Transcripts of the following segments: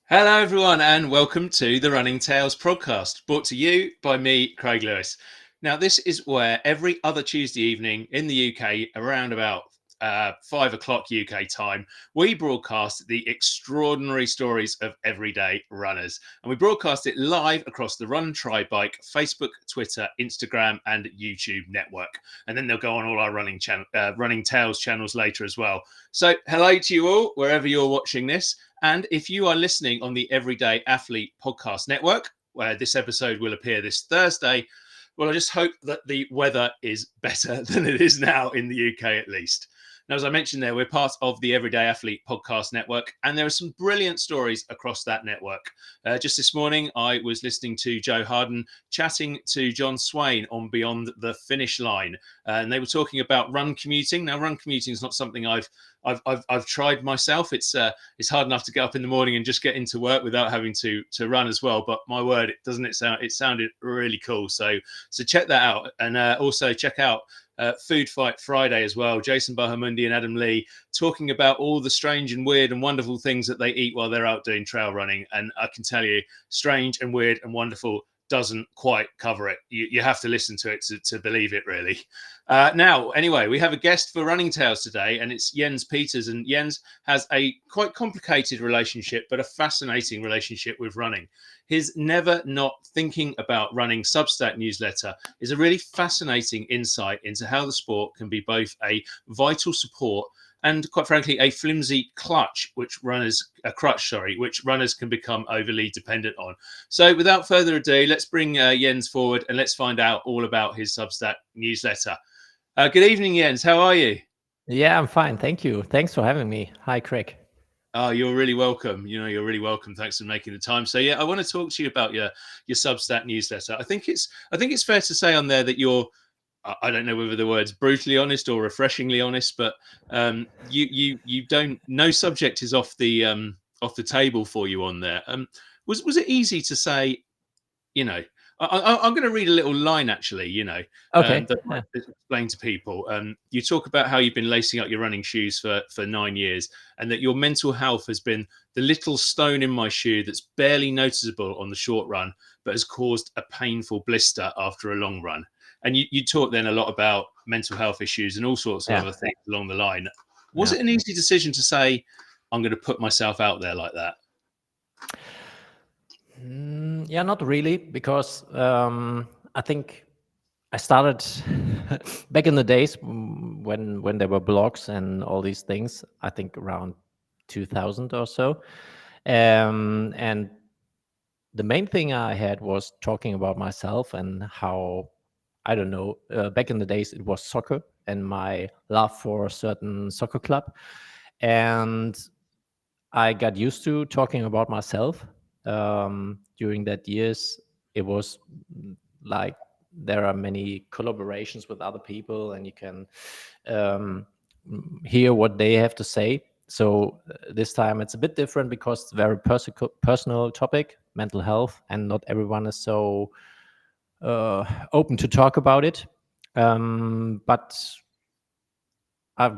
Hello, everyone, and welcome to the Running Tales podcast, brought to you by me, Craig Lewis. Now, this is where every other Tuesday evening in the UK, around about 5 o'clock UK time, we broadcast the extraordinary stories of everyday runners. And we broadcast it live across the Run Try Bike Facebook, Twitter, Instagram, and YouTube network. And then they'll go on all our Running Tales channels later as well. So, hello to you all, wherever you're watching this. And if you are listening on the Everyday Athlete Podcast Network, where this episode will appear this Thursday, well, I just hope that the weather is better than it is now in the UK at least. Now, as I mentioned there, we're part of the Everyday Athlete Podcast Network, and there are some brilliant stories across that network. Just this morning, I was listening to Joe Harden chatting to John Swain on Beyond the Finish Line, and they were talking about run commuting. Now, run commuting is not something I've tried myself. It's hard enough to get up in the morning and just get into work without having to run as well. But my word, it sounded really cool. So check that out, and also check out Food Fight Friday as well. Jason Bahamundi and Adam Lee talking about all the strange and weird and wonderful things that they eat while they're out doing trail running. And I can tell you, strange and weird and wonderful doesn't quite cover it. You have to listen to it to believe it, really. Now, anyway, we have a guest for Running Tales today, and it's Jens Peters. And Jens has a quite complicated relationship, but a fascinating relationship with running. His Never Not Thinking About Running Substack newsletter is a really fascinating insight into how the sport can be both a vital support and, quite frankly, a flimsy crutch, which runners can become overly dependent on. So, without further ado, let's bring Jens forward and let's find out all about his Substack newsletter. Good evening, Jens. How are you? Yeah, I'm fine. Thank you. Thanks for having me. Hi, Craig. Oh, you're really welcome. You're really welcome. Thanks for making the time. So, yeah, I want to talk to you about your Substack newsletter. I think it's fair to say on there that you're, I don't know whether the word's brutally honest or refreshingly honest, but you don't, no subject is off the table for you on there. Was it easy to say, I'm going to read a little line actually, Okay. that might explain to people. You talk about how you've been lacing up your running shoes for 9 years, and that your mental health has been the little stone in my shoe that's barely noticeable on the short run, but has caused a painful blister after a long run. And you talk then a lot about mental health issues and all sorts of Yeah. other things along the line. Was Yeah. it an easy decision to say, I'm going to put myself out there like that? Yeah, not really, because I think I started back in the days when there were blogs and all these things. I think around 2000 or so, and the main thing I had was talking about myself and how, I don't know, back in the days it was soccer and my love for a certain soccer club, and I got used to talking about myself. During that years, it was like there are many collaborations with other people, and you can um, hear what they have to say. So this time it's a bit different because it's a very personal topic, mental health, and not everyone is so open to talk about it. But I've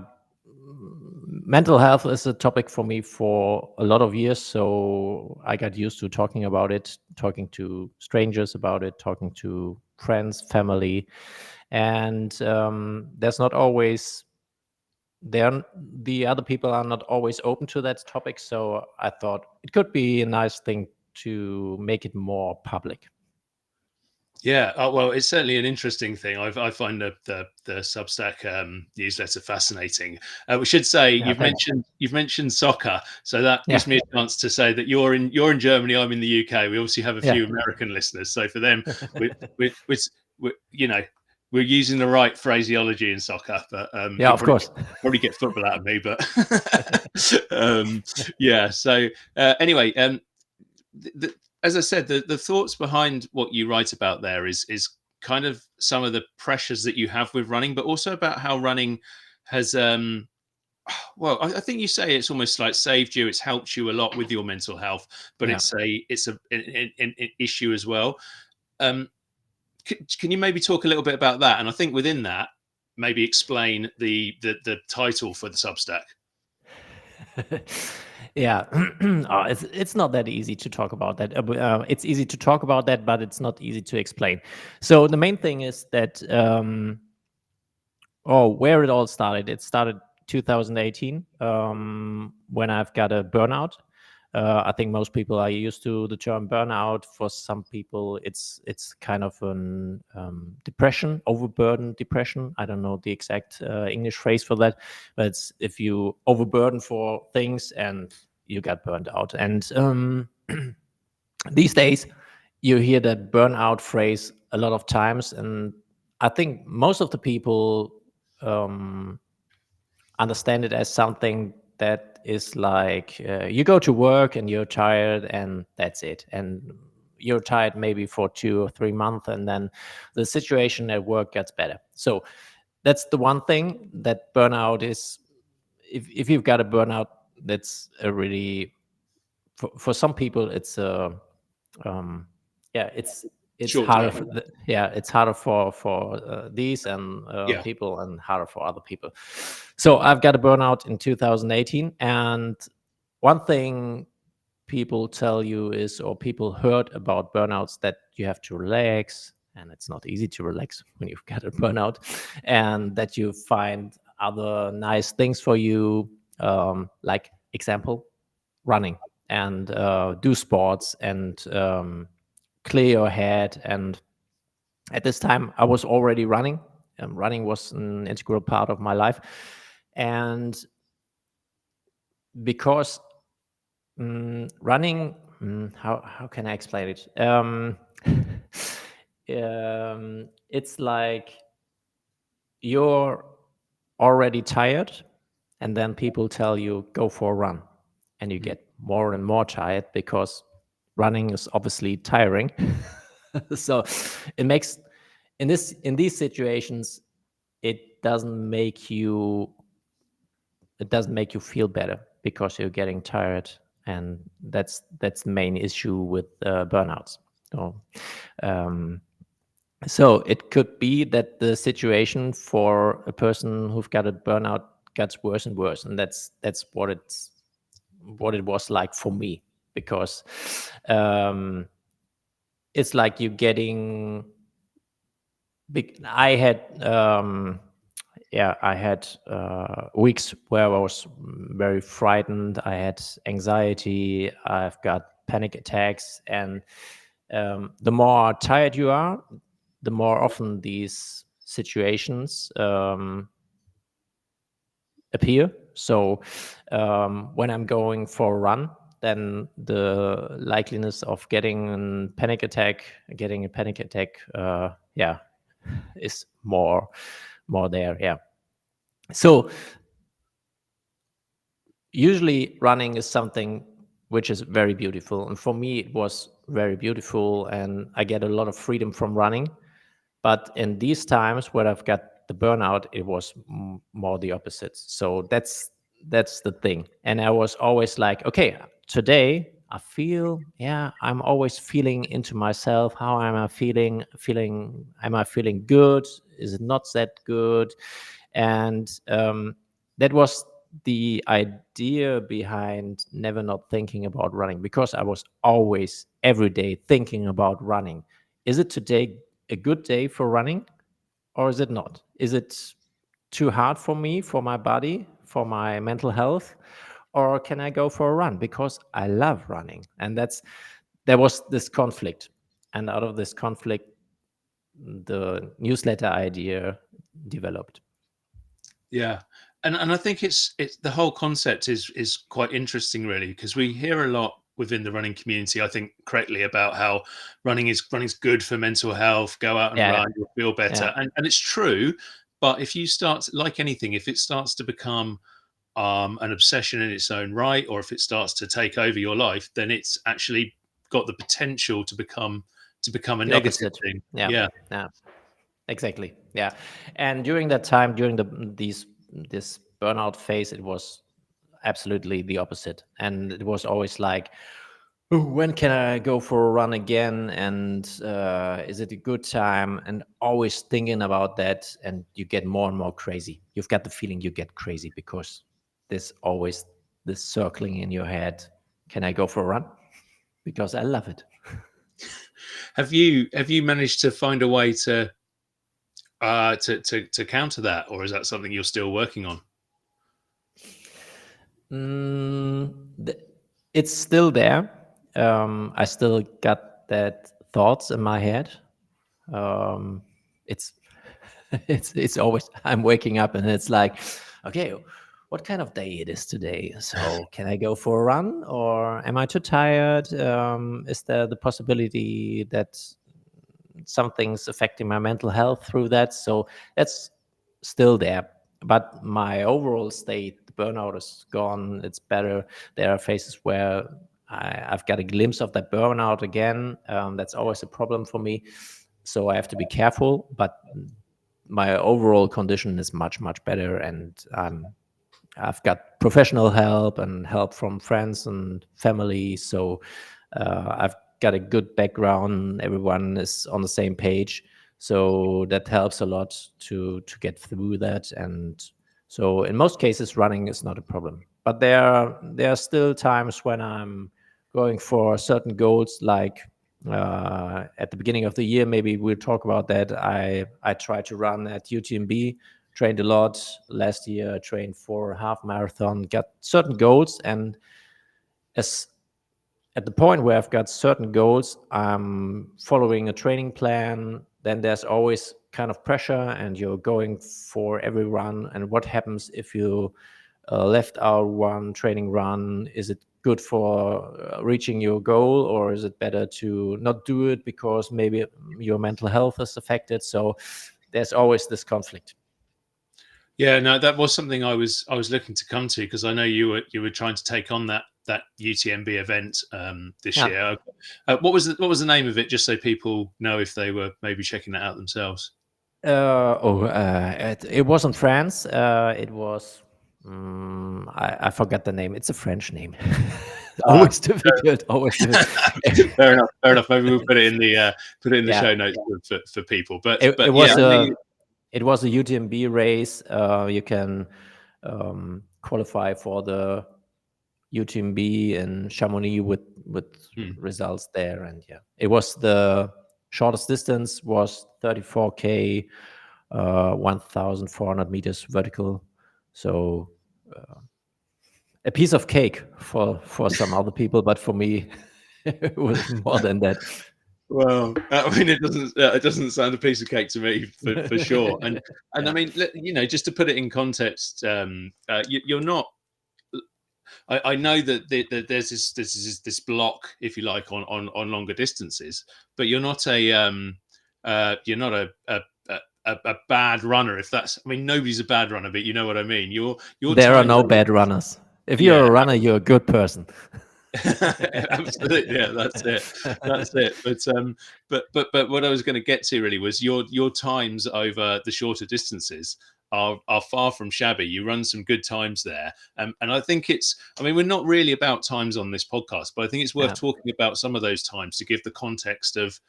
mental health is a topic for me for a lot of years, so I got used to talking about it, talking to strangers about it, talking to friends, family, and there's not always there the other people are not always open to that topic, so I thought it could be a nice thing to make it more public. Yeah, well, it's certainly an interesting thing. I find the Substack newsletter fascinating. We should say Yeah, thanks. you've mentioned soccer, so that Yeah, gives me a chance to say that you're in Germany. I'm in the UK. We obviously have a yeah. few American listeners, so for them, we we're using the right phraseology in soccer. But Yeah, you'll of course. probably get football out of me. But yeah. So anyway, as I said, the thoughts behind what you write about there is kind of some of the pressures that you have with running, but also about how running has well, I think you say it's almost like saved you. It's helped you a lot with your mental health, but Yeah. it's an issue as well. Um, can you maybe talk a little bit about that? And I think within that, maybe explain the title for the Substack. Yeah, it's not that easy to talk about that. It's easy to talk about that, but it's not easy to explain. So the main thing is that where it all started. It started 2018 when I've got a burnout. I think most people are used to the term burnout. For some people, it's kind of an depression, overburden depression. I don't know the exact English phrase for that, but it's if you overburden for things and you get burned out. And these days, you hear that burnout phrase a lot of times, and I think most of the people um, understand it as something that is like you go to work and you're tired and that's it, and you're tired maybe for 2 or 3 months, and then the situation at work gets better. So that's the one thing that burnout is. If you've got a burnout, that's a really for some people it's a um, yeah, it's Short harder term. for yeah, it's harder for these and Yeah. people, and harder for other people. So I've got a burnout in 2018, and one thing people tell you is, or people heard about burnouts, that you have to relax, and it's not easy to relax when you've got a burnout, and that you find other nice things for you, like example, running, and do sports, and clear your head. And at this time, I was already running. Running was an integral part of my life, and because running, how can I explain it? It's like you're already tired, and then people tell you go for a run, and you Mm. get more and more tired because running is obviously tiring. So it makes, in these situations, it doesn't make you it doesn't make you feel better because you're getting tired, and that's the main issue with burnouts. So um, so it could be that the situation for a person who've got a burnout gets worse and worse, and that's what it was like for me, because um, it's like you getting big. I had I had weeks where I was very frightened. I had anxiety. I've got panic attacks, and the more tired you are, the more often these situations appear. So when I'm going for a run, then the likeliness of getting a panic attack, is more there. Yeah. So usually running is something which is very beautiful, and for me it was very beautiful, and I get a lot of freedom from running. But in these times where I've got the burnout, it was more the opposite. So that's the thing. And I was always like, okay, today I feel, I'm always feeling into myself. How am I feeling? Am I feeling good? Is it not that good? And that was the idea behind never not thinking about running, because I was always every day thinking about running. Is it today a good day for running, or is it not? Is it too hard for me, for my body, for my mental health, or can I go for a run because I love running? And there was this conflict, and out of this conflict, the newsletter idea developed. Yeah. And I think it's the whole concept is quite interesting really, because we hear a lot within the running community, I think correctly, about how running's good for mental health. Go out and Yeah, run, you'll feel yeah, better. And it's true, but if you start, like anything, if it starts to become an obsession in its own right, or if it starts to take over your life, then it's actually got the potential to become a the negative opposite. thing. Yeah, Yeah. yeah, exactly. Yeah, and during that time, during this burnout phase, it was absolutely the opposite, and it was always like, "Oh, when can I go for a run again, and is it a good time?" And always thinking about that, and you get more and more crazy. You've got the feeling you get crazy because there's always this circling in your head, can I go for a run? Because I love it. Have you managed to find a way to counter that, or is that something you're still working on? It's still there. I still got that thoughts in my head. It's it's always, I'm waking up and it's like, okay, what kind of day it is today? So can I go for a run, or am I too tired? Is there the possibility that something's affecting my mental health through that? So that's still there. But my overall state, the burnout is gone. It's better. There are phases where I've got a glimpse of that burnout again. That's always a problem for me. So I have to be careful. But my overall condition is much, much better. And I've got professional help and help from friends and family. So I've got a good background. Everyone is on the same page. So that helps a lot to get through that. And so in most cases, running is not a problem. But there are still times when I'm going for certain goals, like at the beginning of the year, maybe we'll talk about that. I tried to run at UTMB, trained a lot last year, trained for a half marathon, got certain goals, and as at the point where I've got certain goals, I'm following a training plan, then there's always kind of pressure and you're going for every run. And what happens if you left out one training run? Is it good for reaching your goal, or is it better to not do it because maybe your mental health is affected? So there's always this conflict. Yeah, no, that was something I was looking to come to, because I know you were trying to take on that UTMB event this Yeah. year. What was the name of it, just so people know if they were maybe checking that out themselves? It wasn't France. It was. I forgot the name. It's a French name. Uh, Always difficult. Always difficult. Fair enough. Fair enough. Maybe we'll put it in the Yeah. show notes for people. But It but yeah, was I know a it was a UTMB race. You can qualify for the UTMB in Chamonix with hmm. results there, and yeah, it was the shortest distance was 34K, 1,400 meters vertical. So a piece of cake for some other people, but for me, it was more than that. Well, I mean, it doesn't sound a piece of cake to me, for sure. And I Yeah, mean, just to put it in context, you're not. I know that there's this block, if you like, on longer distances, but you're not a bad runner. If that's, I mean, nobody's a bad runner, but you know what I mean. Your there are times no are, bad runners. If you're yeah, a runner, you're a good person. absolutely, yeah, that's it, that's it. But what I was going to get to really was your times over the shorter distances are far from shabby. You run some good times there, and I think I mean, we're not really about times on this podcast, but I think it's worth Yeah. talking about some of those times to give the context of,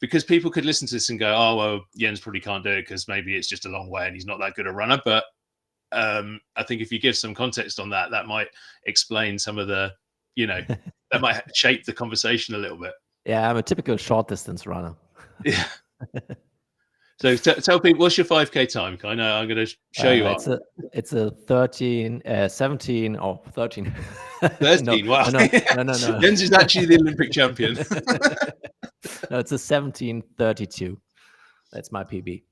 because people could listen to this and go, oh well, Jens probably can't do it because maybe it's just a long way and he's not that good a runner. But I think if you give some context on that, that might explain some of you know, that might shape the conversation a little bit. Yeah, I'm a typical short distance runner. Yeah. So tell people, what's your 5K time? I know I'm going to show you up. It's a 13, 17 or 13. No, 13. Wow. no, no, no, no. Jens is actually the Olympic champion. No, it's a 17:32. That's my PB.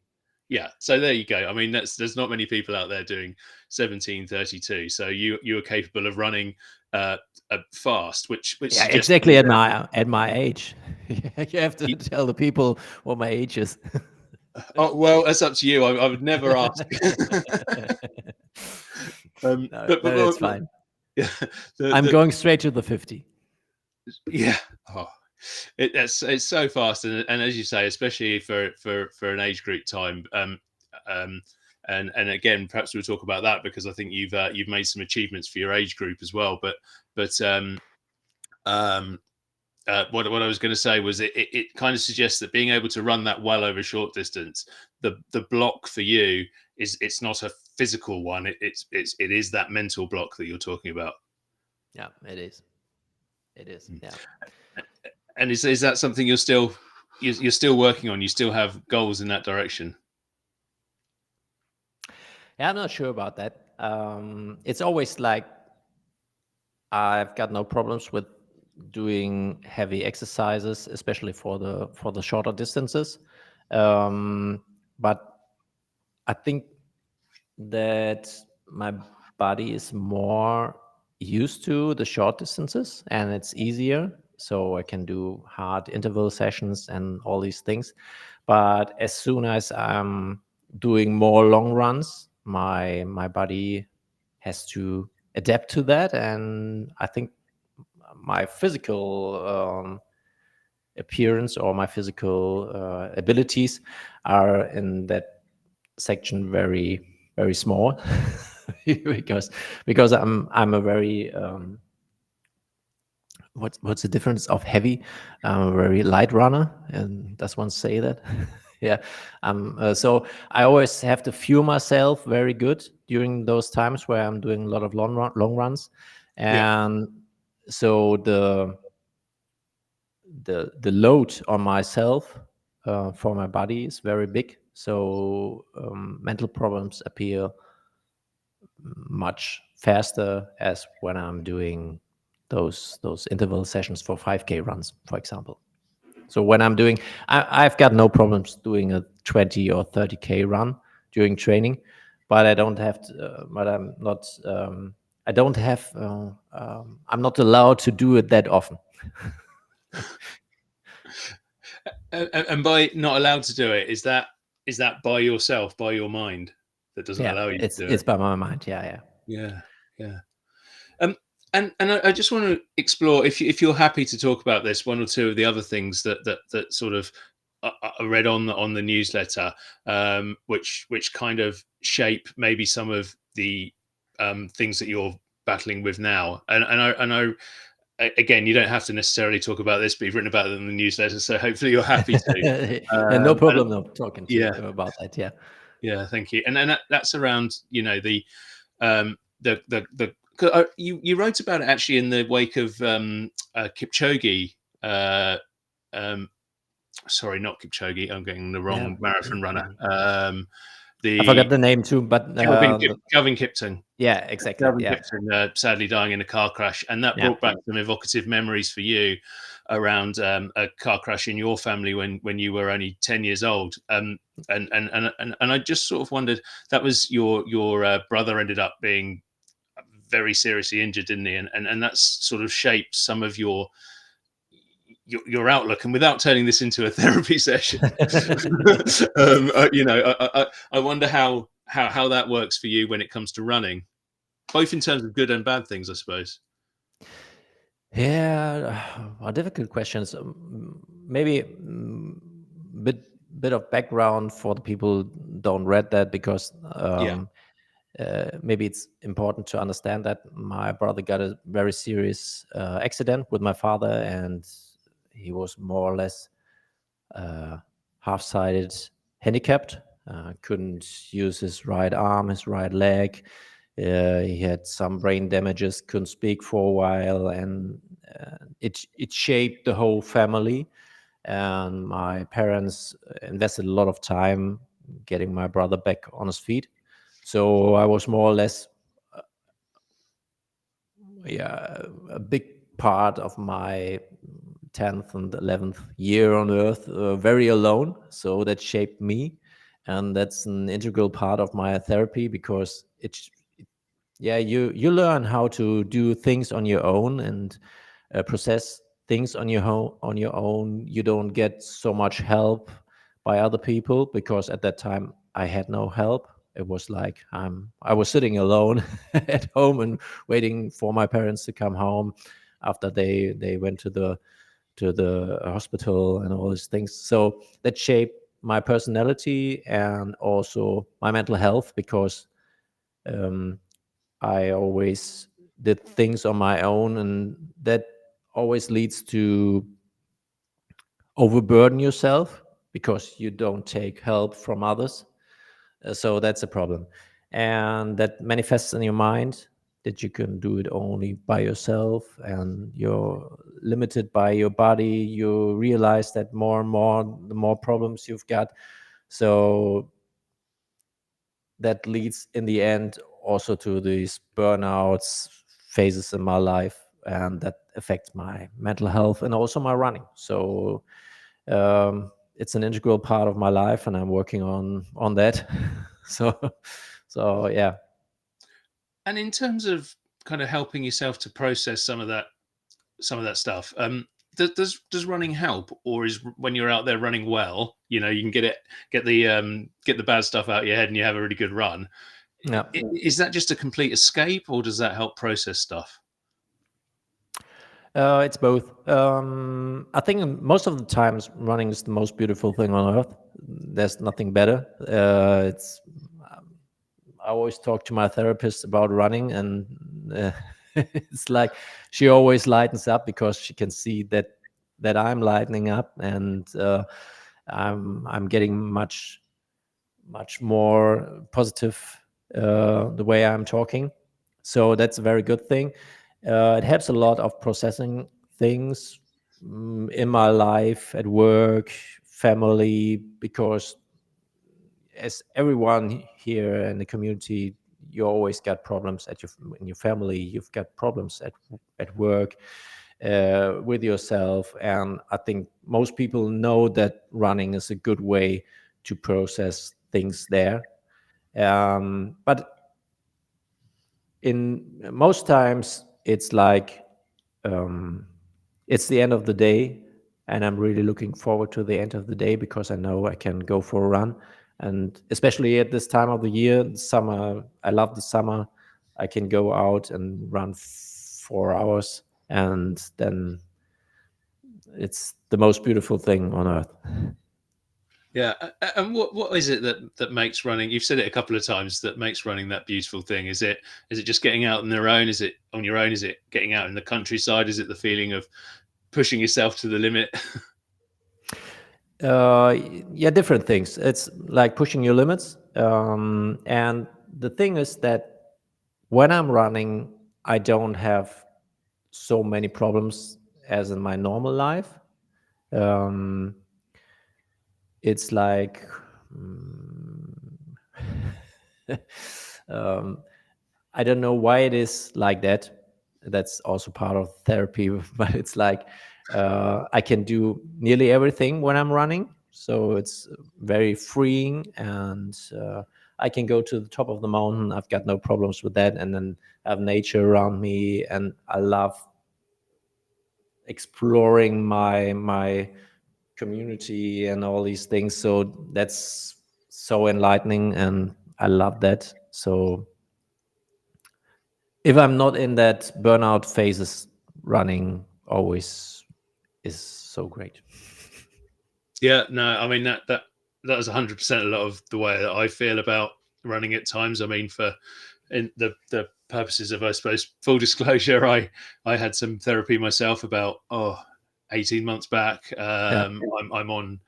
Yeah. So there you go. I mean, there's not many people out there doing 17:32. So you are capable of running fast, which Yeah, suggests exactly at my age. You have to tell the people what my age is. Oh, well, that's up to you. I would never ask. No, but no, it's fine. yeah, I'm going straight to the 50. yeah. Oh, it's so fast, and as you say, especially for an age group time. Um, and again, perhaps we'll talk about that, because I think you've made some achievements for your age group as well. But um, what I was going to say was, it kind of suggests that being able to run that well over short distance, the block for you is, it's not a physical one. It is that mental block that you're talking about. Yeah, it is. It is. Yeah. And is that something you're still working on? You still have goals in that direction? Yeah, I'm not sure about that. It's always like I've got no problems with doing heavy exercises, especially for the shorter distances. But I think that my body is more used to the short distances and it's easier. So I can do hard interval sessions and all these things. But as soon as I'm doing more long runs, my body has to adapt to that. And I think my physical appearance or my physical abilities are in that section very small because I'm a very what's the difference of heavy? I'm a very light runner, and does one say that? Yeah. So I always have to fuel myself very good during those times where I'm doing a lot of long runs, Yeah. and so the load on myself for my body is very big. So mental problems appear much faster as when I'm doing those interval sessions for 5K runs, for example. So when I'm doing, I've got no problems doing a 20 or 30K run during training, but I don't have to, but I'm not, I don't have, I'm not allowed to do it that often. And by not allowed to do it, is that by yourself, by your mind, that doesn't Yeah, allow you to do it's it? by my mind. Yeah, yeah. Yeah, yeah. Um, and I just want to explore, if you're happy to talk about this, one or two of the other things that sort of I read on the newsletter, which kind of shape maybe some of the things that you're battling with now. And I again, you don't have to necessarily talk about this, but you've written about it in the newsletter, so hopefully you're happy to. And no And problem of talking to yeah, about that. Yeah. yeah, thank you. And then that's around, the you wrote about it actually in the wake of Kipchoge. Um, Sorry, not Kipchoge. I'm getting the Yeah. wrong marathon runner. I forgot The the name too, but Kelvin Kipton. yeah, exactly. Kelvin Yeah. Kipton sadly dying in a car crash, and that Yeah. brought back some evocative memories for you around a car crash in your family when you were only 10 years old. And I just sort of wondered, that was your brother ended up being very seriously injured, didn't he? And that's sort of shaped some of your outlook. And without turning this into a therapy session, I wonder how that works for you when it comes to running, both in terms of good and bad things, I suppose. Yeah, difficult questions. Maybe bit bit of background for the people who don't read that because Yeah. maybe it's important to understand that my brother got a very serious accident with my father, and he was more or less uh, half-sided handicapped. Couldn't use his right arm, his right leg. He had some brain damages, couldn't speak for a while, and it shaped the whole family. And my parents invested a lot of time getting my brother back on his feet. So I was more or less, yeah, a big part of my 10th and 11th year on earth very alone. So that shaped me, and that's an integral part of my therapy because yeah, you learn how to do things on your own and process things on your own. You don't get so much help by other people because at that time I had no help. It was like I was sitting alone at home and waiting for my parents to come home after they went to the hospital and all these things. So that shaped my personality and also my mental health because um, I always did things on my own, and that always leads to overburden yourself because you don't take help from others. So that's a problem. and that manifests in your mind that you can do it only by yourself, and you're limited by your body. You realize that more and more, the more problems you've got. So that leads in the end also to these burnouts phases in my life, and that affects my mental health and also my running. So it's an integral part of my life, and I'm working on that. so yeah. And in terms of kind of helping yourself to process some of that stuff, does running help, or is when you're out there running well, you can get the bad stuff out of your head and you have a really good run? Yeah. Is that just a complete escape, or does that help process stuff? It's both. I think most of the times running is the most beautiful thing on earth. There's nothing better. It's I always talk to my therapist about running, and it's like she always lightens up because she can see that I'm lightening up, and I'm getting much more positive the way I'm talking. So that's a very good thing. It helps a lot of processing things in my life, at work, family, because as everyone here in the community, you always got problems in your family. You've got problems at work, with yourself, and I think most people know that running is a good way to process things there. But in most times, it's like um, it's the end of the day, and I'm really looking forward to the end of the day because I know I can go for a run. And especially at this time of the year, summer, I love the summer. I can go out and run 4 hours, and then it's the most beautiful thing on earth. Yeah, and what is it that makes running? You've said it a couple of times, that makes running that beautiful thing. Is it just getting out on their own? Is it on your own? Is it getting out in the countryside? Is it the feeling of pushing yourself to the limit? uh yeah, different things. It's like pushing your limits, and the thing is that when I'm running, I don't have so many problems as in my normal life. um it's like um I don't know why it is like that. That's also part of therapy, but it's like I can do nearly everything when I'm running. So it's very freeing, and I can go to the top of the mountain. I've got no problems with that, and then have nature around me, and I love exploring my community and all these things. So that's so enlightening, and I love that. So if I'm not in that burnout phases, running always is so great. Yeah, no, I mean that is 100% a lot of the way that I feel about running at times. I mean, for in the purposes of, I suppose, full disclosure, I had some therapy myself about 18 months back. Yeah, I'm on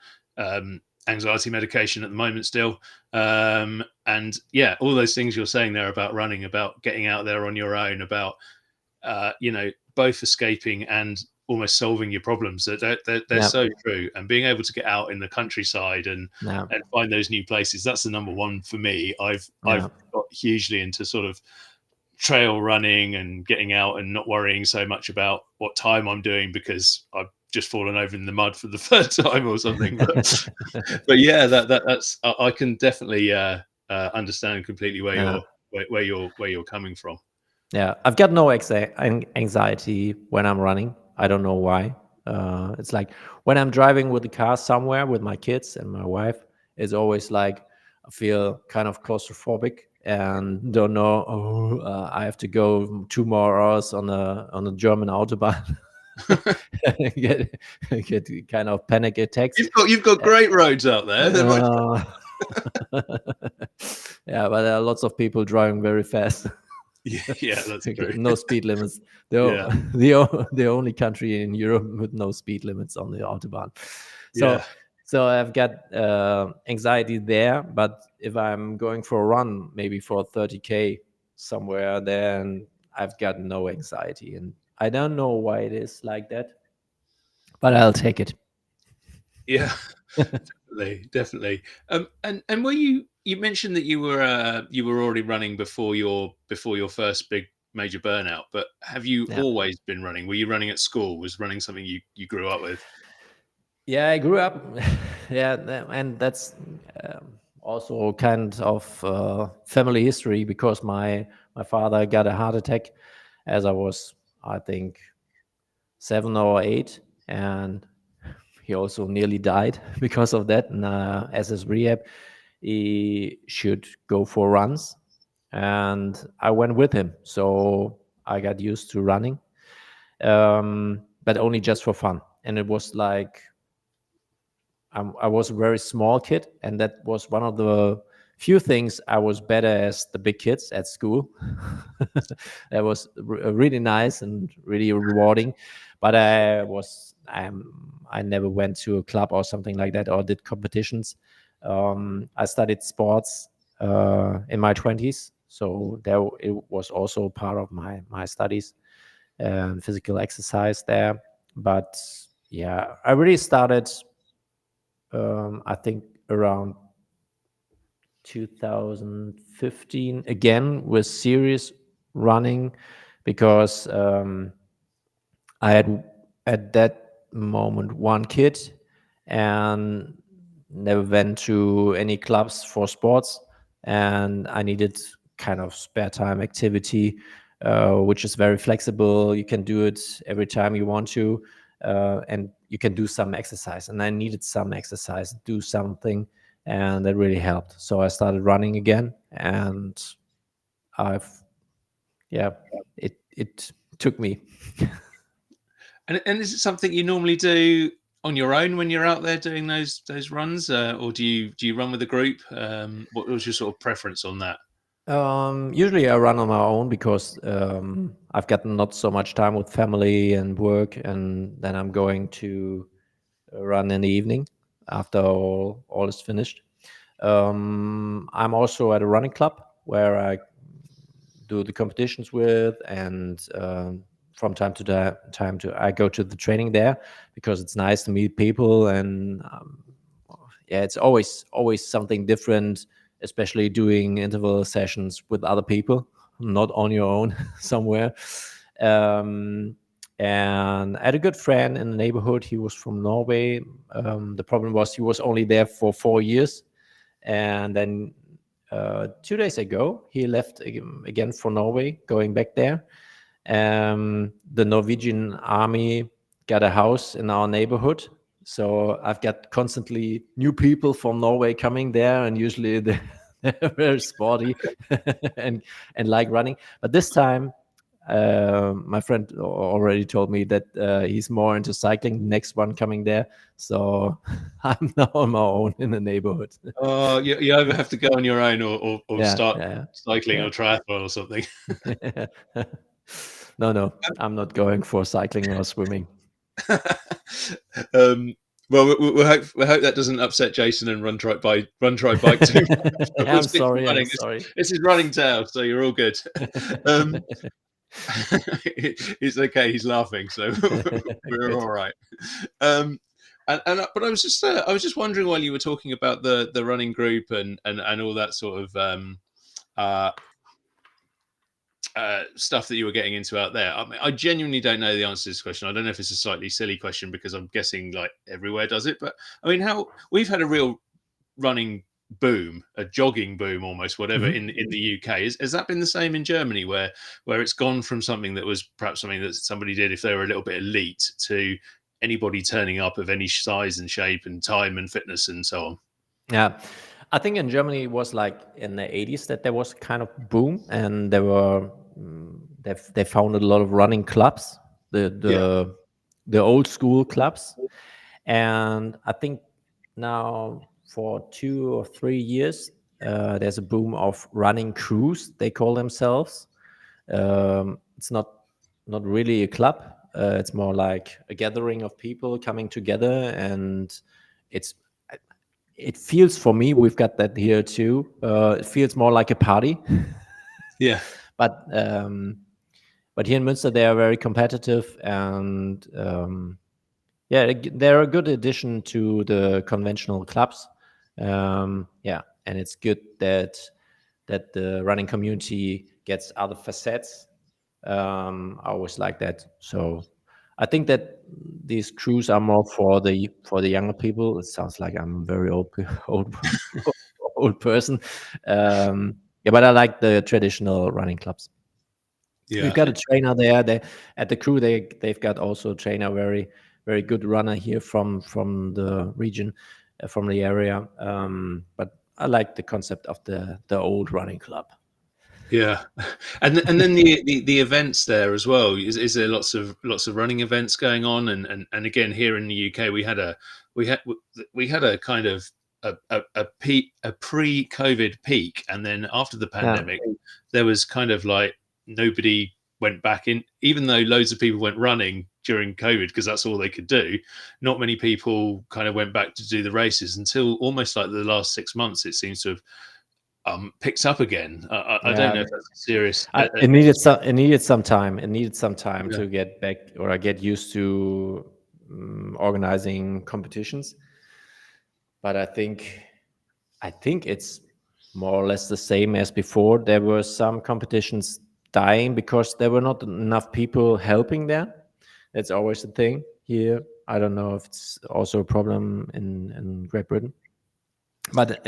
anxiety medication at the moment still, and yeah, all those things you're saying there about running, about getting out there on your own, about both escaping and almost solving your problems. They're yeah, so true. And being able to get out in the countryside yeah, and find those new places, that's the number one for me. I've yeah, got hugely into sort of trail running and getting out and not worrying so much about what time I'm doing because I've just fallen over in the mud for the third time or something. But yeah, that's I can definitely understand completely where yeah. you're coming from. Yeah, I've got no anxiety when I'm running. I don't know why. It's like when I'm driving with the car somewhere with my kids and my wife, it's always like I feel kind of claustrophobic and don't know. Oh, I have to go 2 more hours on a German autobahn. get get kind of panic attacks. You've got great roads out there. They're much. Uh, yeah, but there are lots of people driving very fast. Yeah, yeah, that's true. No speed limits. Yeah, The only country in Europe with no speed limits on the autobahn. So yeah. So I've got anxiety there. But if I'm going for a run, maybe for 30K somewhere, then I've got no anxiety. And I don't know why it is like that, but I'll take it. Yeah, definitely, definitely. And were you mentioned that you were already running before your first big major burnout, but have you Yeah. always been running? Were you running at school? Was running something you grew up with? Yeah, I grew up. Yeah, and that's also kind of family history because my father got a heart attack as I was, I think, 7 or 8, and he also nearly died because of that. And as his rehab, he should go for runs, and I went with him. So I got used to running, but only just for fun. And it was like I was a very small kid, and that was one of the few things I was better as the big kids at school. That was really nice and really rewarding. But I never went to a club or something like that or did competitions. I studied sports in my 20s, so there it was also part of my studies and physical exercise there. But yeah, I really started I think around 2015 again with serious running because I had at that moment one kid and never went to any clubs for sports, and I needed kind of spare time activity, which is very flexible. You can do it every time you want to, and you can do some exercise. And I needed some exercise, do something, and that really helped. So I started running again, and I've yeah, it took me. And is it something you normally do on your own when you're out there doing those runs, or do you run with a group? What was your sort of preference on that? Usually I run on my own because I've got not so much time with family and work, and then I'm going to run in the evening after all is finished. I'm also at a running club where I do the competitions with, and from time to time to I go to the training there because it's nice to meet people, and yeah, it's always something different, especially doing interval sessions with other people, not on your own somewhere. Um, and I had a good friend in the neighborhood. He was from Norway. The problem was he was only there for 4 years, and then 2 days ago he left again for Norway, going back there. The Norwegian army got a house in our neighborhood, so I've got constantly new people from Norway coming there, and usually they're very sporty and like running. But this time, my friend already told me that he's more into cycling. The next one coming there, so I'm now on my own in the neighborhood. Oh, you either have to go on your own or Yeah, start yeah, cycling yeah. or triathlon or something. No, I'm not going for cycling or swimming. um, well, we hope that doesn't upset Jason and run try bike too much. But we'll I'm stick to sorry. I'm running. sorry. This is running tail, so you're all good. Um, it's okay. He's laughing, so we're Good. all right. Um, but I was just wondering while you were talking about the running group and all that sort of uh, stuff that you were getting into out there. I mean, I genuinely don't know the answer to this question. I don't know if it's a slightly silly question because I'm guessing like everywhere does it. But I mean, how we've had a real running boom, a jogging boom, almost whatever Mhm. in the UK. Has that been the same in Germany, where it's gone from something that was perhaps something that somebody did if they were a little bit elite to anybody turning up of any size and shape and time and fitness and so on? Yeah. I think in Germany it was like in the 80s that there was kind of boom, and there were they founded a lot of running clubs, the Yeah. the the old school clubs. And I think now for 2 or 3 years there's a boom of running crews, they call themselves. It's not really a club. It's more like a gathering of people coming together, and it's it feels for me, we've got that here too. It feels more like a party, Yeah, but here in Münster they are very competitive, and yeah, they're a good addition to the conventional clubs. Yeah, and it's good that the running community gets other facets. I always like that. So I think that these crews are more for the younger people. It sounds like I'm a very old old old person. Yeah, but I like the traditional running clubs. We've yeah, got a trainer there. They at the crew they've got also a trainer, very good runner here from the region, from the area. But I like the concept of the old running club. yeah. And then the events there as well. Is there lots of running events going on? And again, here in the UK, we had we had a kind of a peak, a pre-COVID peak, and then after the Yeah, pandemic, there was kind of like nobody went back in, even though loads of people went running during COVID because that's all they could do. Not many people kind of went back to do the races until almost like the last 6 months. It seems to have picked up again. I don't yeah. know if that's serious. It needed some time. It needed some time Yeah, to get back or get used to organizing competitions. But I think it's more or less the same as before. There were some competitions dying because there were not enough people helping there. That's always the thing here. I don't know if it's also a problem in Great Britain, but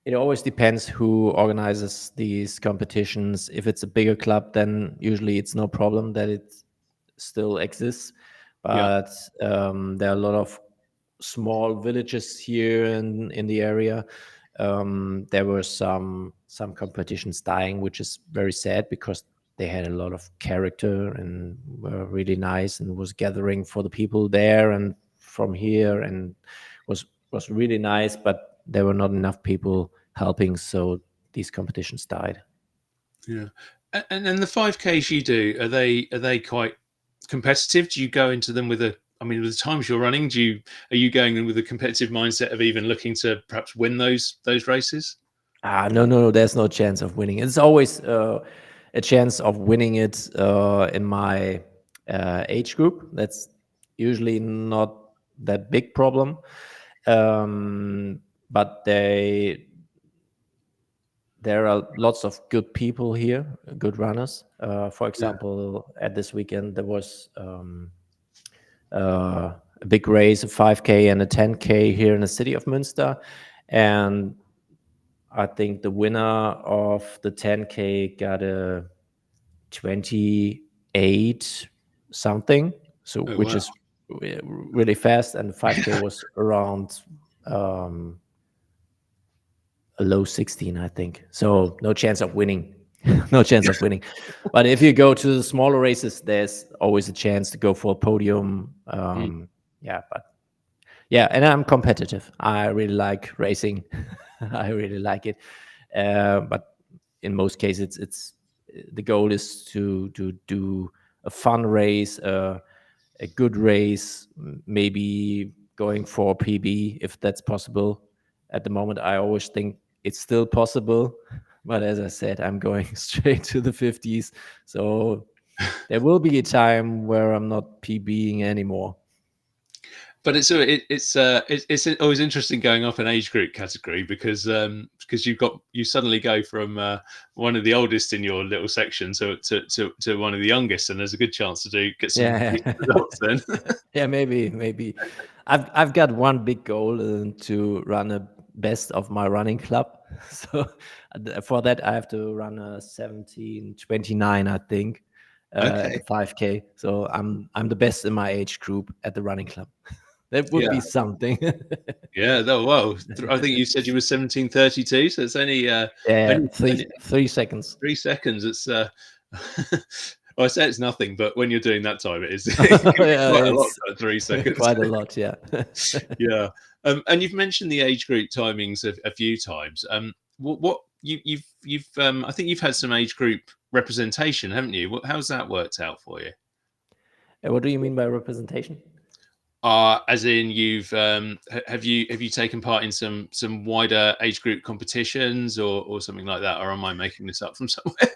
it always depends who organizes these competitions. If it's a bigger club, then usually it's no problem that it still exists. yeah, But there are a lot of small villages here in the area. There were some competitions dying, which is very sad because they had a lot of character and were really nice and was gathering for the people there and from here, and was really nice. But there were not enough people helping, so these competitions died. yeah. And then the 5Ks you do, are they quite competitive? Do you go into them with a I mean, with the times you're running, are you going in with a competitive mindset of even looking to perhaps win those races? No, no, no. There's no chance of winning. It's always a chance of winning it in my age group. That's usually not that big problem. Um, but there are lots of good people here, good runners. For Yeah, example, at this weekend there was a big race, a 5K and a 10K here in the city of Münster, and I think the winner of the 10K got a 28 something, so oh which wow. is really fast, and the 5K was around um, a low 16, I think. So no chance of winning, no chance of winning. But if you go to the smaller races, there's always a chance to go for a podium. Mm, Yeah, but yeah, and I'm competitive. I really like racing. I really like it. But in most cases, it's the goal is to do a fun race, a good race, maybe going for PB if that's possible. At the moment, I always think it's still possible, but as I said, I'm going straight to the 50s. So there will be a time where I'm not PBing anymore. but it's always interesting going up an age group category because you suddenly go from one of the oldest in your little section to one of the youngest, and there's a good chance to get some Yeah, decent results then. yeah, maybe. I've got one big goal to run a best of my running club. So for that, I have to run a 17:29, I think, at Okay, the 5K. So I'm the best in my age group at the running club. That would yeah, be something. yeah. Well, I think you said you were 17:32, so it's Yeah, only, only 3 seconds. 3 seconds. It's well, I say it's nothing, but when you're doing that time, it is it can be Yeah, quite a lot it's for 3 seconds. quite a lot. Yeah. Yeah, and you've mentioned the age group timings a few times. What you've I think you've had some age group representation, haven't you? How's that worked out for you? What do you mean by representation? As in have you taken part in some wider age group competitions or something like that, or am I making this up from somewhere?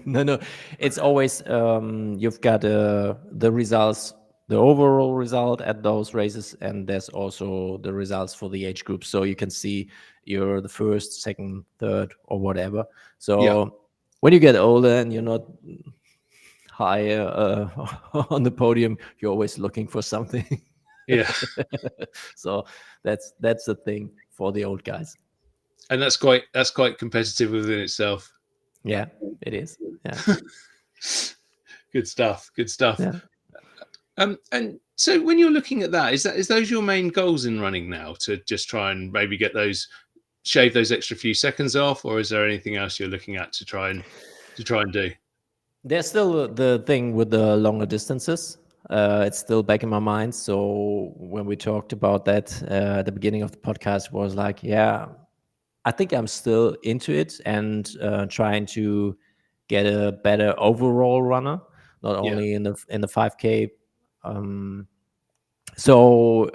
No, no, it's always you've got the results, the overall result at those races, and there's also the results for the age group, so you can see you're the first, second, third, or whatever. Yeah, So when you get older and you're not high on the podium, you're always looking for something. yeah, So that's the thing for the old guys. and that's quite competitive within itself. Yeah, it is. Yeah, Good stuff. Good stuff. yeah. And so when you're looking at that, is those your main goals in running now, to just try and maybe get those, shave those extra few seconds off, or is there anything else you're looking at to try and do? There's still the thing with the longer distances. It's still back in my mind. So when we talked about that at the beginning of the podcast, was like, yeah, I think I'm still into it and trying to get a better overall runner, not Yeah, only in the 5K. Um, so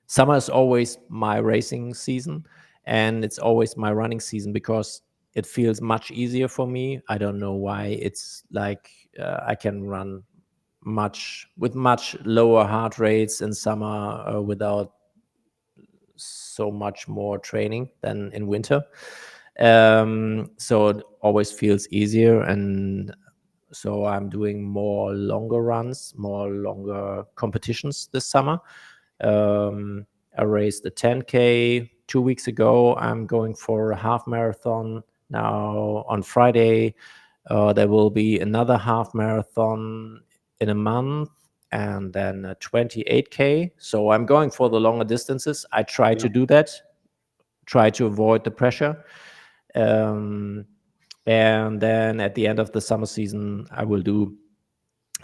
summer is always my racing season, and it's always my running season because it feels much easier for me. I don't know why. It's like I can run much lower heart rates in summer without so much more training than in winter. So it always feels easier, and so I'm doing more longer runs, more longer competitions this summer. um, I raced a 10K 2 weeks ago. I'm going for a half marathon now on Friday. There will be another half marathon in a month, and then a 28K. So I'm going for the longer distances. I try yeah. to do that, try to avoid the pressure. Um, and then at the end of the summer season, I will do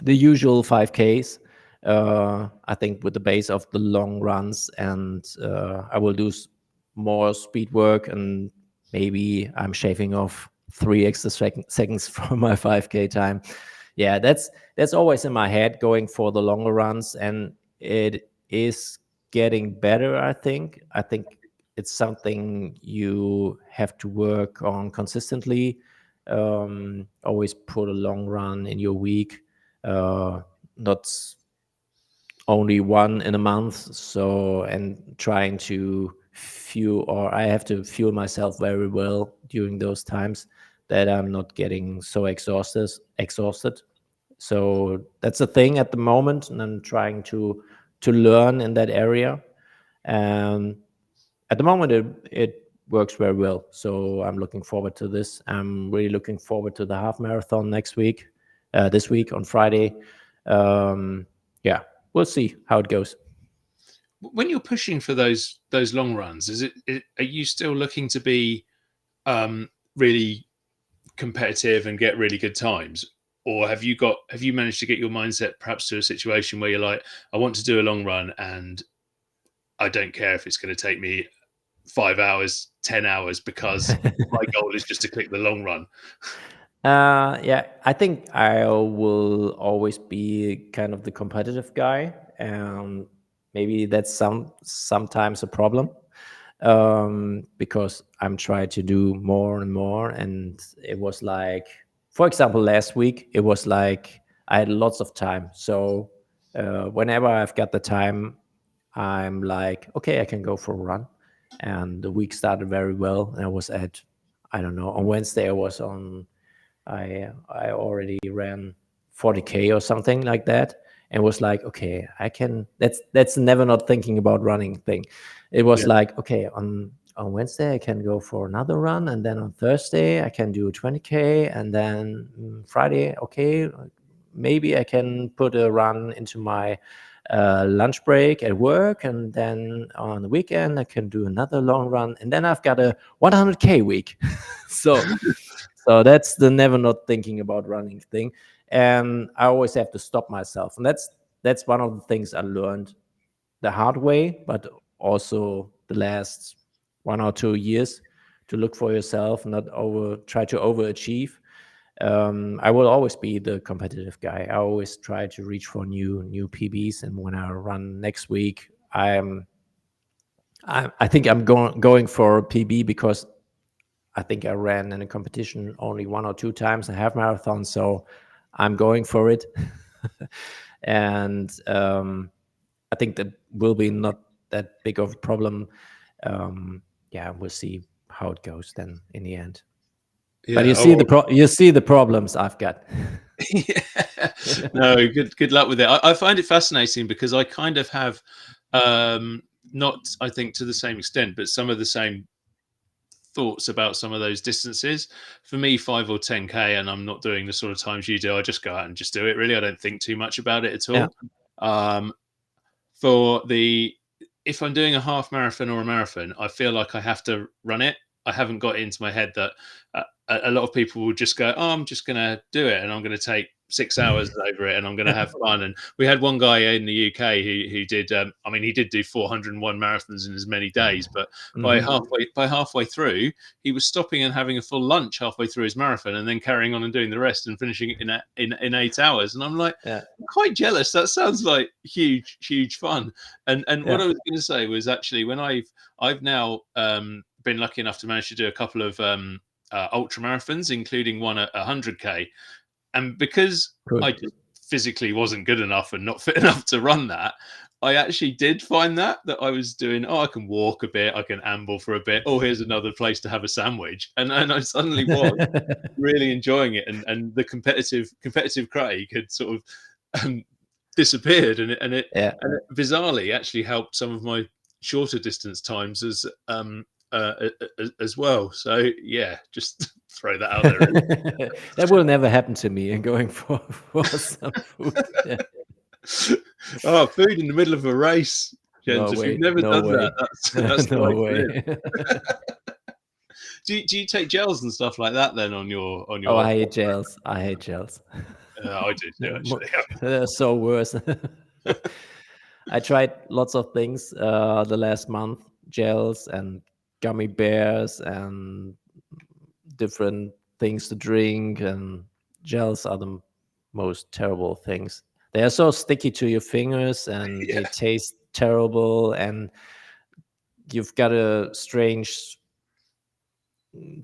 the usual 5Ks. I think with the base of the long runs, and I will do more speed work, and maybe I'm shaving off 3 extra seconds from my 5K time. Yeah, that's always in my head, going for the longer runs, and it is getting better. I think it's something you have to work on consistently. Always put a long run in your week, uh, not only one in a month. So, and trying to fuel, or I have to fuel myself very well during those times, that I'm not getting so exhausted. So that's a thing at the moment, and I'm trying to learn in that area. Um, at the moment, it works very well. So I'm looking forward to this. I'm really looking forward to the half marathon next week, this week on Friday. Um, yeah, we'll see how it goes. When you're pushing for those long runs, are you still looking to be really competitive and get really good times, or have you managed to get your mindset perhaps to a situation where you're like, I want to do a long run and I don't care if it's going to take me 5 hours, 10 hours, because my goal is just to click the long run. Yeah, I think I will always be kind of the competitive guy. Maybe that's sometimes a problem, because I'm trying to do more and more. And it was like, for example, last week, it was like I had lots of time. So whenever I've got the time, I'm like, okay, I can go for a run. And the week started very well. And I was at, I don't know, on Wednesday, I already ran 40K or something like that, and was like, okay, I can. That's never not thinking about running thing. It was Yeah. like, okay, on Wednesday I can go for another run, and then on Thursday I can do 20K, and then Friday, okay, maybe I can put a run into my lunch break at work, and then on the weekend I can do another long run, and then I've got a 100K week. so so that's the never not thinking about running thing. And I always have to stop myself. And that's one of the things I learned the hard way, but also the last 1 or 2 years, to look for yourself, not over try to overachieve. I will always be the competitive guy. I always try to reach for new PBs, and when I run next week, I think I'm going for a PB because I think I ran in a competition only 1 or 2 times a half marathon, so I'm going for it. And I think that will be not that big of a problem. Yeah, we'll see how it goes then in the end. But Yeah. you see you see the problems I've got. Yeah. No, good luck with it. I find it fascinating because I kind of have, not I think to the same extent, but some of the same thoughts about some of those distances. For me, 5 or 10K, and I'm not doing the sort of times you do. I just go out and just do it. Really, I don't think too much about it at Yeah. all. Um, for the If I'm doing a half marathon or a marathon, I feel like I have to run it. I haven't got it into my head that a lot of people will just go, "Oh, I'm just going to do it, and I'm going to take 6 hours over it, and I'm going to have fun." And we had one guy in the UK who did. I mean, he did do 401 marathons in as many days, but by halfway through, he was stopping and having a full lunch halfway through his marathon, and then carrying on and doing the rest and finishing it in 8 hours. And I'm like, Yeah. quite jealous. That sounds like huge fun. And what Yeah. I was going to say was actually when I've now been lucky enough to manage to do a couple of ultra marathons, including one at 100K, and because Good. I just physically wasn't good enough and not fit enough to run that, I actually did find that I was doing, oh, I can walk a bit, I can amble for a bit, oh, here's another place to have a sandwich, and I suddenly was really enjoying it, and the competitive Craig had sort of disappeared, Yeah. and it bizarrely actually helped some of my shorter distance times as well. So yeah, just throw that out there. Really. That will never happen to me in going for some food. Yeah. Oh, food in the middle of a race, No gents. If you've way. never No done that, way. that's the No way to live. way. Do you take gels and stuff like that then on your Oh, I hate gels. I hate gels. I do too, actually. They're so worse. I tried lots of things the last month, gels and gummy bears and different things to drink, and gels are the most terrible things. They are so sticky to your fingers and Yeah. they taste terrible, and you've got a strange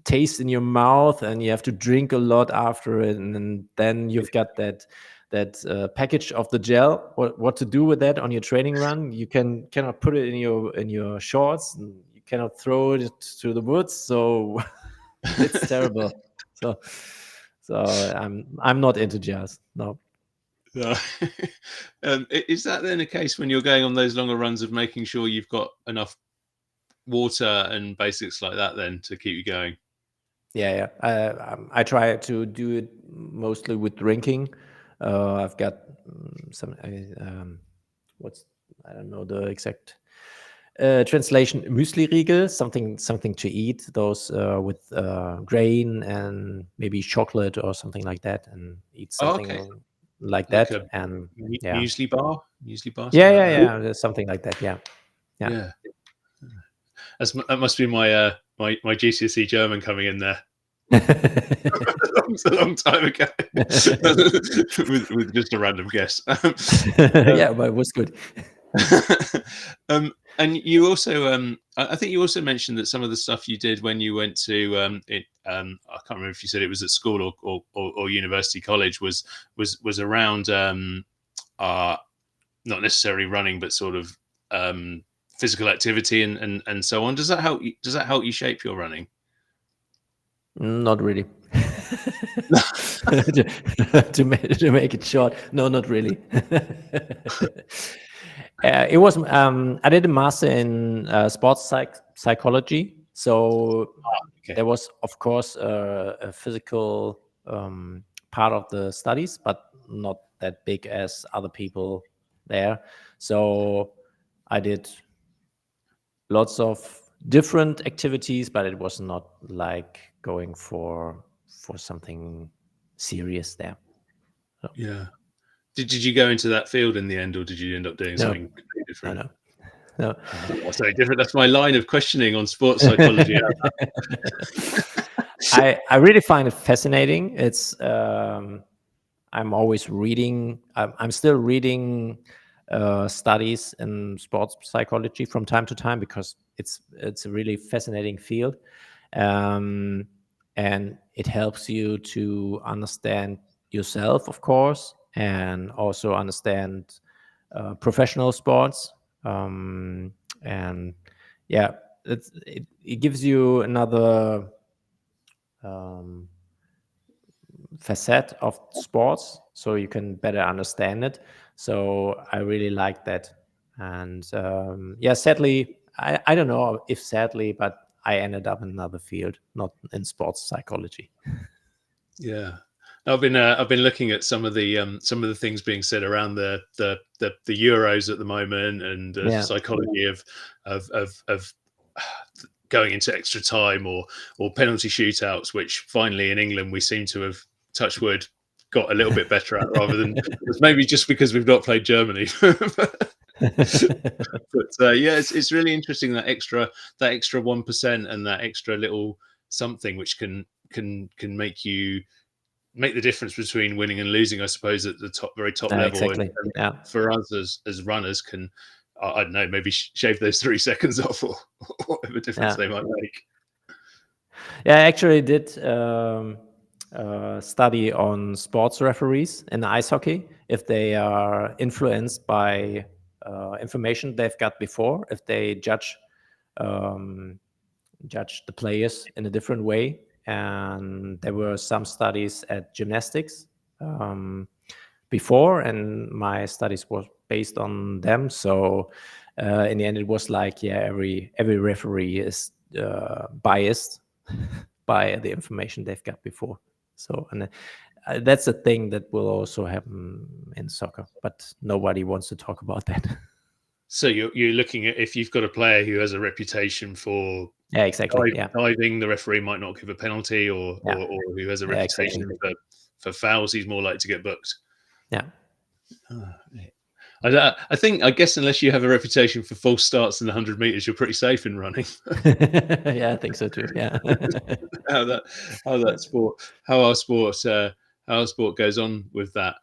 taste in your mouth, and you have to drink a lot after it, and then you've got that package of the gel. What to do with that on your training run? You cannot put it in your shorts, and you cannot throw it to the woods, so it's terrible. So I'm not into gels. No. No. Is that then a case when you're going on those longer runs of making sure you've got enough water and basics like that then to keep you going? Yeah. I try to do it mostly with drinking. I've got some what's I don't know the exact translation. Muesli riegel, something to eat. Those with grain and maybe chocolate or something like that, and eat Oh, okay. something like Like that. a And yeah, muesli bar, yeah, something like yeah, that. yeah. There's something like that. Yeah, yeah. Yeah. That must be my GCSE German coming in there. It's a long time ago. with just a random guess. Yeah, but it was good. And you also, I think you also mentioned that some of the stuff you did when you went to I can't remember if you said it was at school or university college was around not necessarily running, but sort of physical activity and so on. Does that help you? Does that help you shape your running? Not really. To make it short, no, not really. It was I did a master in sports psychology, so Okay. there was of course a physical part of the studies, but not that big as other people there. So I did lots of different activities, but it was not like going for something serious there. So, Yeah. Did you go into that field in the end, or did you end up doing no, something completely no, different? no, no. Oh, that's very different. That's my line of questioning on sports psychology. I really find it fascinating. It's I'm always reading. I'm still reading studies in sports psychology from time to time because it's a really fascinating field, um, and it helps you to understand yourself, of course, and also understand professional sports. And yeah, it gives you another um, facet of sports so you can better understand it. So I really like that. And yeah, sadly, I don't know if sadly, but I ended up in another field, not in sports psychology. Yeah, I've been looking at some of the things being said around the Euros at the moment, and the Yeah. psychology of going into extra time or penalty shootouts, which finally in England we seem to have, touch wood, got a little bit better at, rather than it's maybe just because we've not played Germany. But yeah, it's really interesting, that extra 1% and that extra little something which can make the difference between winning and losing, I suppose, at the very top level. Exactly. And Yeah. for us as runners, can, I don't know, maybe shave those 3 seconds off, or whatever difference Yeah. they might make. Yeah, I actually did study on sports referees in ice hockey, if they are influenced by information they've got before, if they um, judge the players in a different way. And there were some studies at gymnastics before, and my studies was based on them. So in the end, it was like, yeah, every referee is biased by the information they've got before. So, and that's a thing that will also happen in soccer, but nobody wants to talk about that. So you're looking at, if you've got a player who has a reputation for Yeah, exactly. Yeah, diving, the referee might not give a penalty, yeah, or who has a yeah, exactly. reputation for fouls, he's more likely to get booked. Yeah. Oh, I guess unless you have a reputation for false starts in the 100 meters, you're pretty safe in running. Yeah, I think so too. Yeah. how that how that sport how our sport how our sport goes on with that.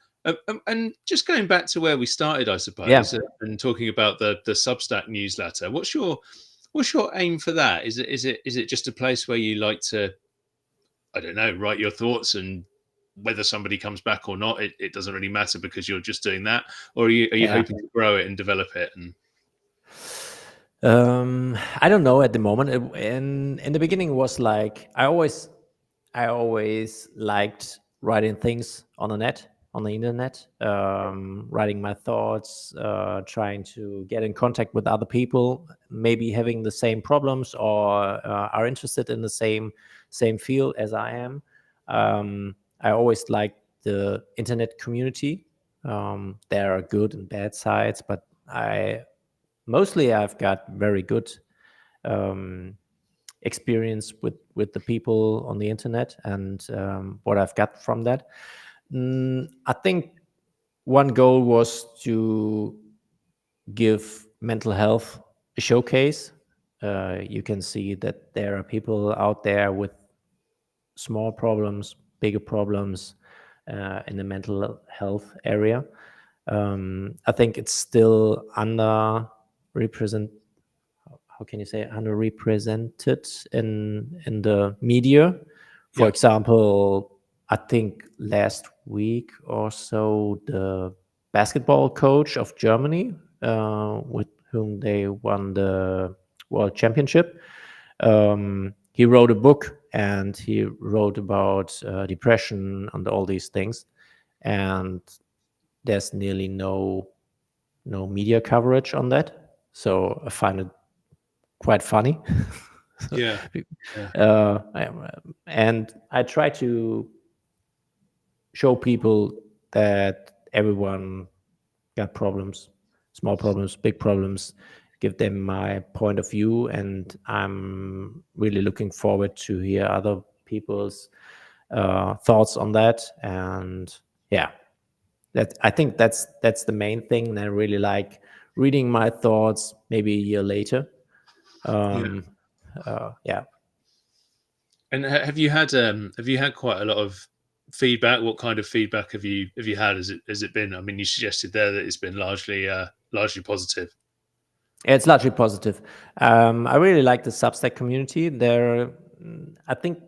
And just going back to where we started, I Yeah. suppose, and talking about the Substack newsletter. What's your aim for that? Is it just a place where you like to, I don't know, write your thoughts, and whether somebody comes back or not, it doesn't really matter because you're just doing that? Or are you Yeah. hoping to grow it and develop it? And I don't know at the moment. In the beginning, it was like I always liked writing things on the net, on the internet, writing my thoughts, trying to get in contact with other people, maybe having the same problems or are interested in the same field as I am. I always liked the internet community. There are good and bad sides, but I've got very good um, experience with the people on the internet and what I've got from that. I think one goal was to give mental health a showcase. You can see that there are people out there with small problems, bigger problems in the mental health area. I think it's still underrepresented. How can you say, underrepresented in the media. For yeah, example, I think last week or so, the basketball coach of Germany, with whom they won the world championship, he wrote a book and he wrote about depression and all these things. And there's nearly no media coverage on that. So I find it quite funny. yeah, yeah, And I try to show people that everyone got problems, small problems, big problems, give them my point of view. And I'm really looking forward to hear other people's thoughts on that. And yeah, I think that's the main thing. And I really like reading my thoughts maybe a year later. yeah. Um, yeah. And have you had quite a lot of feedback? What kind of feedback have you had? Has it been? I mean, you suggested there that it's been largely positive. Yeah, it's largely positive. I really like the Substack community. I think,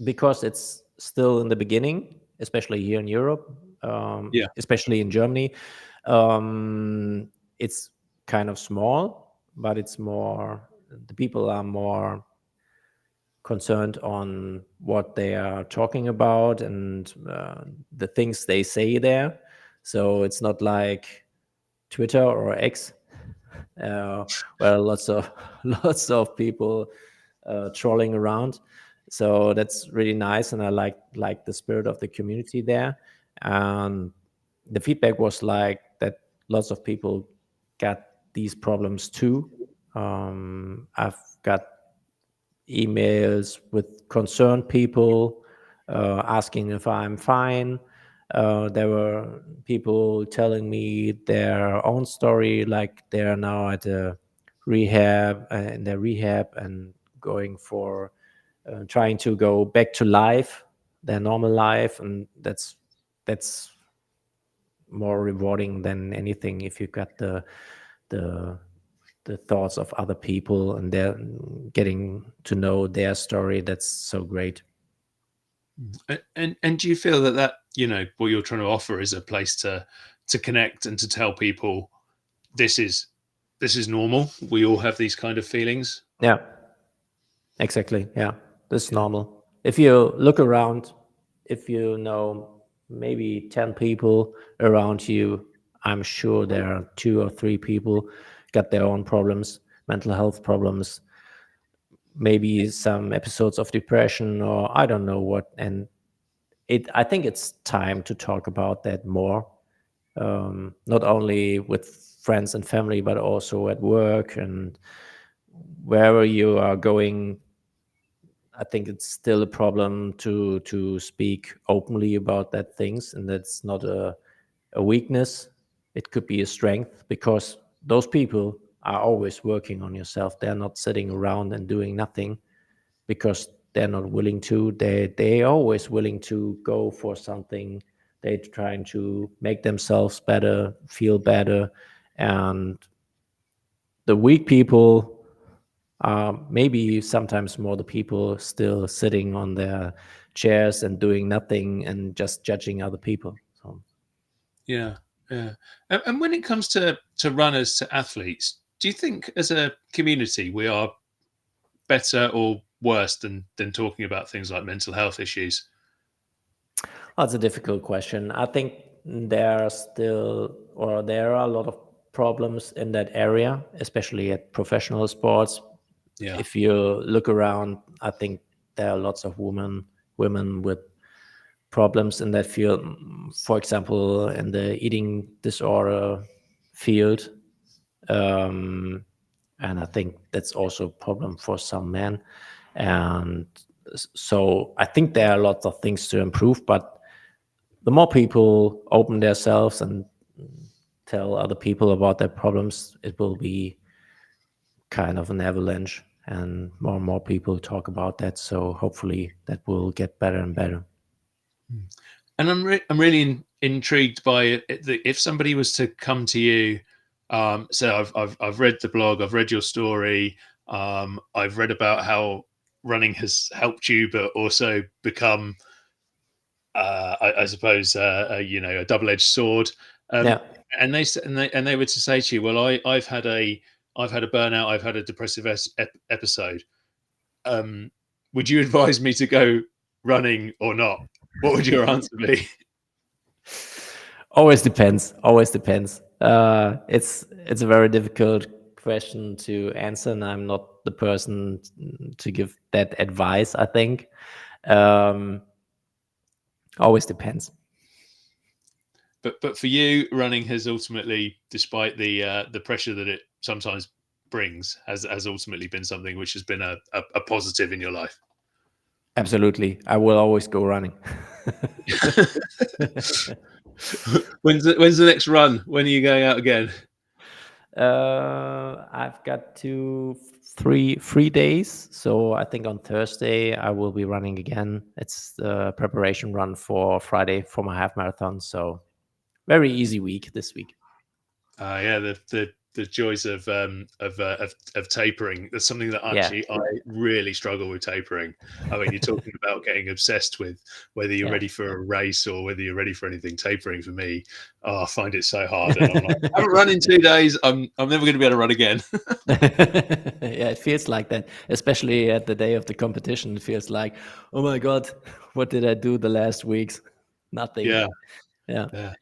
because it's still in the beginning, especially here in Europe, Yeah. especially in Germany, um, it's kind of small, but it's more. The people are more concerned on what they are talking about and the things they say there. So it's not like Twitter or X, uh, where lots of lots of people trolling around. So that's really nice, and I like the spirit of the community there. And the feedback was like that lots of people got these problems too. I've got emails with concerned people asking if I'm fine. There were people telling me their own story, like they're now at a rehab, in their rehab, and going for trying to go back to life, their normal life, and that's more rewarding than anything if you got the the thoughts of other people and they're getting to know their story. That's so great. And do you feel that what you're trying to offer is a place to connect and to tell people this is this is normal. We all have these kind of feelings. Yeah, exactly. Yeah, this is Yeah. normal. If you look around, if you know maybe 10 people around you, I'm sure there are 2 or 3 people got their own problems, mental health problems, maybe some episodes of depression, or I don't know what. And I think it's time to talk about that more, not only with friends and family, but also at work and wherever you are going. I think it's still a problem to speak openly about that things, and that's not a weakness. It could be a strength, because those people are always working on yourself. They're not sitting around and doing nothing because they're not willing to. They always willing to go for something. They're trying to make themselves better, feel better, and the weak people are maybe sometimes more the people still sitting on their chairs and doing nothing and just judging other people. So Yeah, yeah. And when it comes to runners, to athletes, do you think as a community we are better or worse than talking about things like mental health issues? that's a difficult question. I think there are a lot of problems in that area, especially at professional sports. Yeah, If you look around, I think there are lots of women with problems in that field. For example, in the eating disorder field, um, and I think that's also a problem for some men. And so I think there are lots of things to improve, but the more people open themselves and tell other people about their problems, it will be kind of an avalanche, and more people talk about that. So hopefully that will get better and better. and I'm really intrigued by it, that if somebody was to come to you, so I've read the blog, I've read your story, I've read about how running has helped you, but also become I suppose a double-edged sword. Um, Yeah. and they were to say to you, well, I've had a burnout, I've had a depressive episode. Um, would you advise me to go running or not? What would your answer be? Always depends. Always depends. It's a very difficult question to answer, and I'm not the person to give that advice. I think um, always depends. But for you, running has ultimately, despite the pressure that it sometimes brings, has ultimately been something which has been a positive in your life. Absolutely, I will always go running. When's the next run? When are you going out again? I've got to three days. So I think on Thursday I will be running again. It's the preparation run for Friday for my half marathon. So very easy week this week. Yeah, the joys of tapering. That's something that Yeah. actually I really struggle with tapering. I mean, you're talking about getting obsessed with whether you're Yeah. ready for a race or whether you're ready for anything. Tapering for me, I find it so hard, and I'm like, I haven't run in 2 days. I'm never going to be able to run again. Yeah, it feels like that, especially at the day of the competition. It feels like, oh my God, what did I do the last weeks? Nothing. Yeah, Yeah. yeah.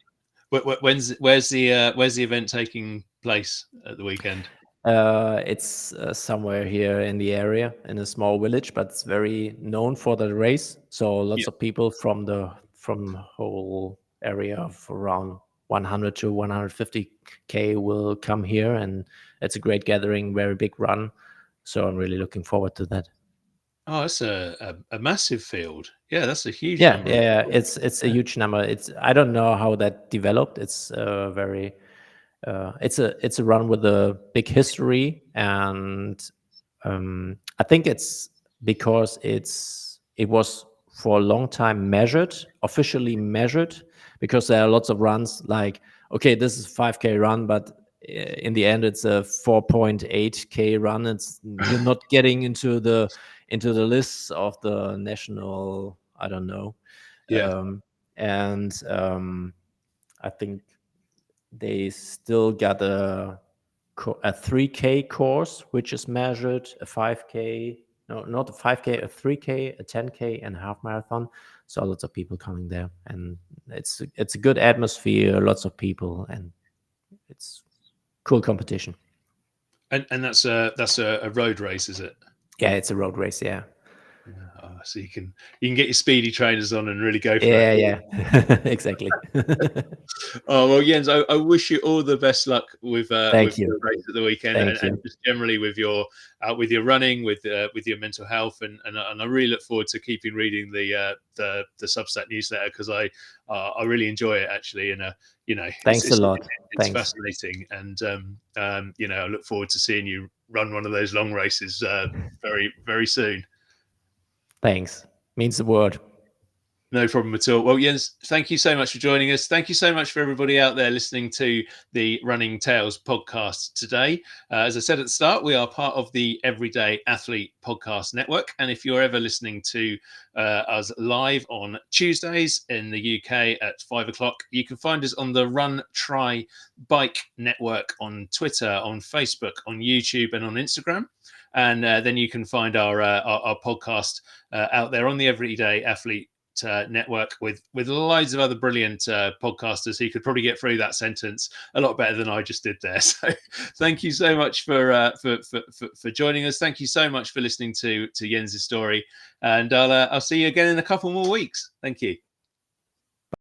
Where's the event taking place at the weekend? It's somewhere here in the area in a small village, but it's very known for the race. So Yeah. lots of people from the whole area of around 100 to 150K will come here, and it's a great gathering, very big run. So I'm really looking forward to that. Oh, that's a massive field. Yeah, that's a huge Yeah, number yeah, of yeah. people. It's a huge number. It's I don't know how that developed. It's very it's a run with a big history, and I think it's because it was for a long time measured, officially measured, because there are lots of runs like, okay, this is 5K run, but in the end it's a 4.8K run. It's you're not getting into the lists of the national, I don't know, Yeah. and I think they still got a 3K course, which is measured, a 5K, no, not a 5K, a 3K, a 10K, and a half marathon. So lots of people coming there, and it's a good atmosphere, lots of people, and it's cool competition. And that's a road race, is it? Yeah, it's a road race. Yeah, So you can get your speedy trainers on and really go for it. yeah, yeah, exactly. Oh well, Jens, I wish you all the best luck Thank with you, the race at the weekend, thank and you. just generally with your running, with your mental health, and I really look forward to keeping reading the Substack newsletter, because I really enjoy it actually, and you know Thanks a lot. it's Thanks, fascinating, and you know, I look forward to seeing you run one of those long races very soon. thanks. Means the word. No problem at all. Well, Jens, thank you so much for joining us. Thank you so much for everybody out there listening to the Running Tales podcast today. As I said at the start, we are part of the Everyday Athlete Podcast Network. And if you're ever listening to us live on Tuesdays in the UK at 5 o'clock, you can find us on the Run, Try, Bike Network on Twitter, on Facebook, on YouTube, and on Instagram. And then you can find our podcast out there on the Everyday Athlete network with loads of other brilliant podcasters who could probably get through that sentence a lot better than I just did there. So thank you so much for joining us. Thank you so much for listening to Jens's story, and I'll see you again in a couple more weeks. Thank you.